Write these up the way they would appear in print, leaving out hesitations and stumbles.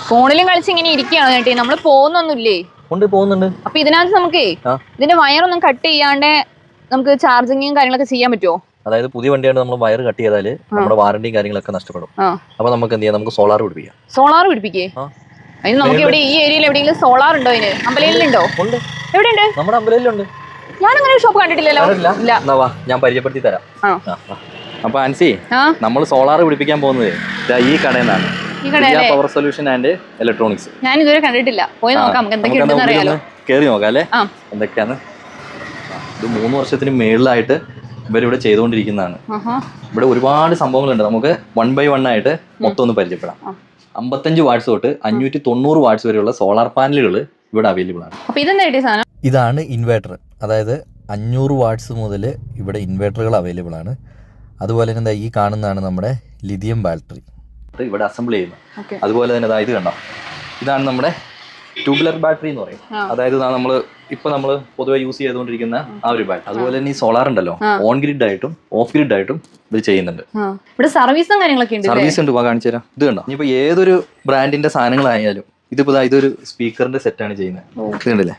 ഫോണിലും കളിച്ച് ഇങ്ങനെ ഇരിക്കുകയാണ് കേട്ടി. നമ്മൾ പോകുന്നൊന്നുമില്ലേ? പോകുന്നുണ്ട്. അപ്പൊ ഇതിനകത്ത് നമുക്കേ ഇതിന്റെ വയറൊന്നും കട്ട് ചെയ്യാണ്ട് നമുക്ക് ചാർജിങ്ങും കാര്യങ്ങളൊക്കെ ചെയ്യാൻ പറ്റുമോ? അതായത് പുതിയ വണ്ടിയാണ്, നമ്മൾ വയർ കട്ട് ചെയ്താല് നമ്മുടെ വാറന്റിയും കാര്യങ്ങളൊക്കെ നഷ്ടപ്പെടും. അപ്പൊ നമുക്ക് എന്ത് ചെയ്യാം, നമുക്ക് സോളാർ പിടിപ്പിക്കാം. സോളാർ പിടിപ്പിക്കേ? അതിന് നമുക്ക് ഇവിടെ ഈ ഏരിയയിൽ എവിടെയെങ്കിലും സോളാർ ഉണ്ടോ? അതിന് അമ്പലയിലുണ്ടോ? എവിടെയുണ്ട്? നമ്മുടെ അമ്പലയിലുണ്ട്. ഞാൻ അങ്ങനെ ഒരു ഷോപ്പ് കണ്ടിട്ടില്ലല്ലോ. ഞാൻ പരിചയപ്പെടുത്തി തരാം. അപ്പൊ ആൻസി, നമ്മൾ സോളാർ പിടിപ്പിക്കാൻ പോകുന്നത് ഈ കടയിൽ നിന്നാണ്. Power solution and electronics. ഞാൻ ഇതുവരെ കണ്ടിട്ടില്ല. പോയി നോക്കാം, നമുക്ക് എന്തൊക്കെയുണ്ടെന്ന് അറിയാലോ. കേറി നോക്കാം അല്ലേ എന്തൊക്കെയാണ്. ഇത് 3 വർഷത്തിന് മേളിലായിട്ട് ഇവരിവിടെ ചെയ്തുകൊണ്ടിരിക്കുന്നതാണ്. ഇവിടെ ഒരുപാട് സംഭവങ്ങളുണ്ട്. നമുക്ക് 1 by 1 ആയിട്ട് മൊത്തം ഒന്ന് പരിചയപ്പെടാം. 55 വാട്ട്സ് തൊട്ട് 590 വാട്ട്സ് വരെയുള്ള സോളാർ പാനലുകൾ ഇവിടെ അവൈലബിൾ ആണ്. ഇതാണ് ഇൻവേർട്ടർ. അതായത് 500 വാട്ട്സ് മുതൽ ഇവിടെ ഇൻവേർട്ടറുകൾ അവൈലബിൾ ആണ്. അതുപോലെ തന്നെ ഈ കാണുന്നതാണ് നമ്മുടെ ലിഥിയം ബാറ്ററി ഇവിടെ അസംബിൾ ചെയ്യുന്നത്. അതുപോലെ തന്നെ ഇത് കണ്ടോ, ഇതാണ് നമ്മുടെ ട്യൂബുലർ ബാറ്ററി എന്ന് പറയും. അതായത് നമ്മൾ പൊതുവെ യൂസ് ചെയ്തുകൊണ്ടിരിക്കുന്ന ആ ഒരു ബാറ്ററി. അതുപോലെ തന്നെ ഈ സോളാർ ഉണ്ടല്ലോ, ഓൺ ഗ്രിഡ് ആയിട്ടും ഓഫ് ഗ്രിഡ് ആയിട്ടും ഇത് ചെയ്യുന്നുണ്ട്. സർവീസും കാര്യങ്ങളൊക്കെ ഉണ്ട്. സർവീസ് ഉണ്ട്, കാണിച്ചു തരാം. ഇത് കണ്ടോ, ഇനിയിപ്പോ ഏതൊരു ബ്രാൻഡിന്റെ സാധനങ്ങളായാലും ഇതൊരു സ്പീക്കറിന്റെ സെറ്റാണ് ചെയ്യുന്നത്. കണ്ടില്ലേ,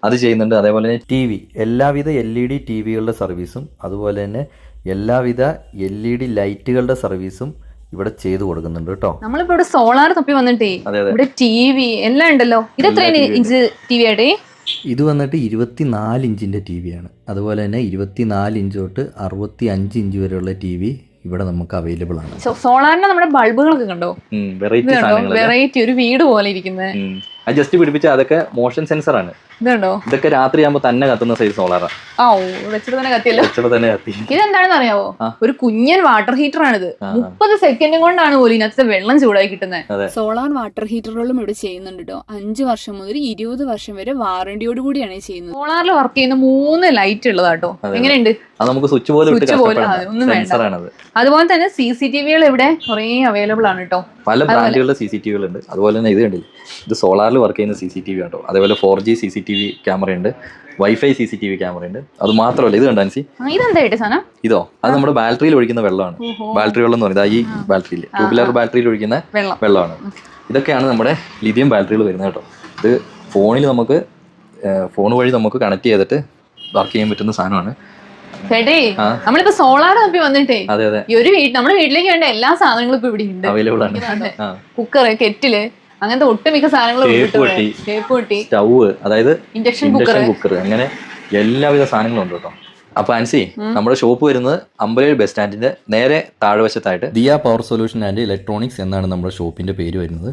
അത് ചെയ്യുന്നുണ്ട്. അതേപോലെ തന്നെ TV, എല്ലാവിധ LED TVകളുടെ സർവീസും അതുപോലെ തന്നെ എല്ലാവിധ LED ലൈറ്റുകളുടെ സർവീസും ഇവിടെ ചെയ്തു കൊടുക്കുന്നുണ്ട് കേട്ടോ. നമ്മളിപ്പോ ഇവിടെ സോളാർ തപ്പി വന്നിട്ടേ ഇവിടെ TV എല്ലാം ഉണ്ടല്ലോ. ഇത് എത്രയാണ് ഇഞ്ച് TV ആയിട്ടേ? ഇത് വന്നിട്ട് 24 ഇഞ്ചിന്റെ TV ആണ്. അതുപോലെ തന്നെ 24 ഇഞ്ച് തൊട്ട് 65 ഇഞ്ച് വരെയുള്ള TV ഇവിടെ നമുക്ക് അവൈലബിൾ ആണ്. സോളാറിന്റെ നമ്മുടെ ബൾബുകളൊക്കെ കണ്ടോ, വെറൈറ്റി ഒരു വീട് പോലെ ഇരിക്കുന്നത്. ജസ്റ്റ് പിടിപ്പിച്ച അതൊക്കെ മോഷൻ സെൻസർ ആണ്. ഇതൊക്കെ രാത്രി ആകുമ്പോ തന്നെ കത്തുന്ന സൈസ് സോളാറാണ്. ഇതെന്താണെന്ന് അറിയാവോ? ഒരു കുഞ്ഞൻ വാട്ടർ ഹീറ്റർ ആണിത്. 30 സെക്കൻഡും കൊണ്ടാണ് പോലും ഇതിനകത്ത് വെള്ളം ചൂടായി കിട്ടുന്നത്. സോളാർ വാട്ടർ ഹീറ്ററുകളും ഇവിടെ ചെയ്യുന്നുണ്ട് കേട്ടോ. 5 വർഷം മുതൽ 20 വർഷം വരെ വാറന്റിയോട് കൂടിയാണ് ചെയ്യുന്നത്. സോളാറിൽ വർക്ക് ചെയ്യുന്ന 3 ലൈറ്റ് ഉള്ളതാട്ടോ. എങ്ങനെയുണ്ട്? ഒന്നും വേണ്ട. അതുപോലെ തന്നെ CCTVകൾ ഇവിടെ കുറെ അവൈലബിൾ ആണ് കേട്ടോ. പല ബ്രാൻഡുകളുടെ CCTVകൾ ഉണ്ട്. അതുപോലെ തന്നെ ഇത് കണ്ടില്ല, ഇത് സോളാറിൽ വർക്ക് ചെയ്യുന്ന CCTV ആട്ടോ. അതേപോലെ 4G CCTV ക്യാമറ ഉണ്ട്, വൈഫൈ CCTV ക്യാമറ ഉണ്ട്. അത് മാത്രമല്ല, ഇത് കണ്ടോ ആൻസി, ഇതോ അത് നമ്മുടെ ബാറ്ററിയിൽ ഒഴിക്കുന്ന വെള്ളമാണ്. ബാറ്ററി വെള്ളം എന്ന് പറയുന്നത് ഈ ബാറ്ററിയിൽ, ട്യൂബുലർ ബാറ്ററിയിൽ ഒഴിക്കുന്ന വെള്ളമാണ്. ഇതൊക്കെയാണ് നമ്മുടെ ലിഥിയം ബാറ്ററികൾ വരുന്നത് കേട്ടോ. ഇത് നമുക്ക് ഫോൺ വഴി നമുക്ക് കണക്ട് ചെയ്തിട്ട് വർക്ക് ചെയ്യാൻ പറ്റുന്ന സാധനമാണ്. നമ്മളിപ്പോ സോളാർ തപ്പി വന്നിട്ടേ നമ്മുടെ വീട്ടിലേക്ക് വേണ്ട എല്ലാ സാധനങ്ങളും ഇപ്പൊ ഇവിടെ ഉണ്ട്, അവൈലബിൾ ആണ്. കുക്കർ, കെറ്റില്, അങ്ങനത്തെ ഒട്ടുമിക്ക സാധനങ്ങളും, സ്റ്റൗവ്, അതായത് ഇൻഡക്ഷൻ കുക്കർ, അങ്ങനെ എല്ലാവിധ സാധനങ്ങളും ഉണ്ട് കേട്ടോ. അപ്പൊ ആൻസി, നമ്മുടെ ഷോപ്പ് വരുന്നത് അമ്പലയിൽ ബസ് സ്റ്റാൻഡിന്റെ നേരെ താഴ്വശത്തായിട്ട് Diya power solution and electronics എന്നാണ് നമ്മുടെ ഷോപ്പിന്റെ പേര് വരുന്നത്.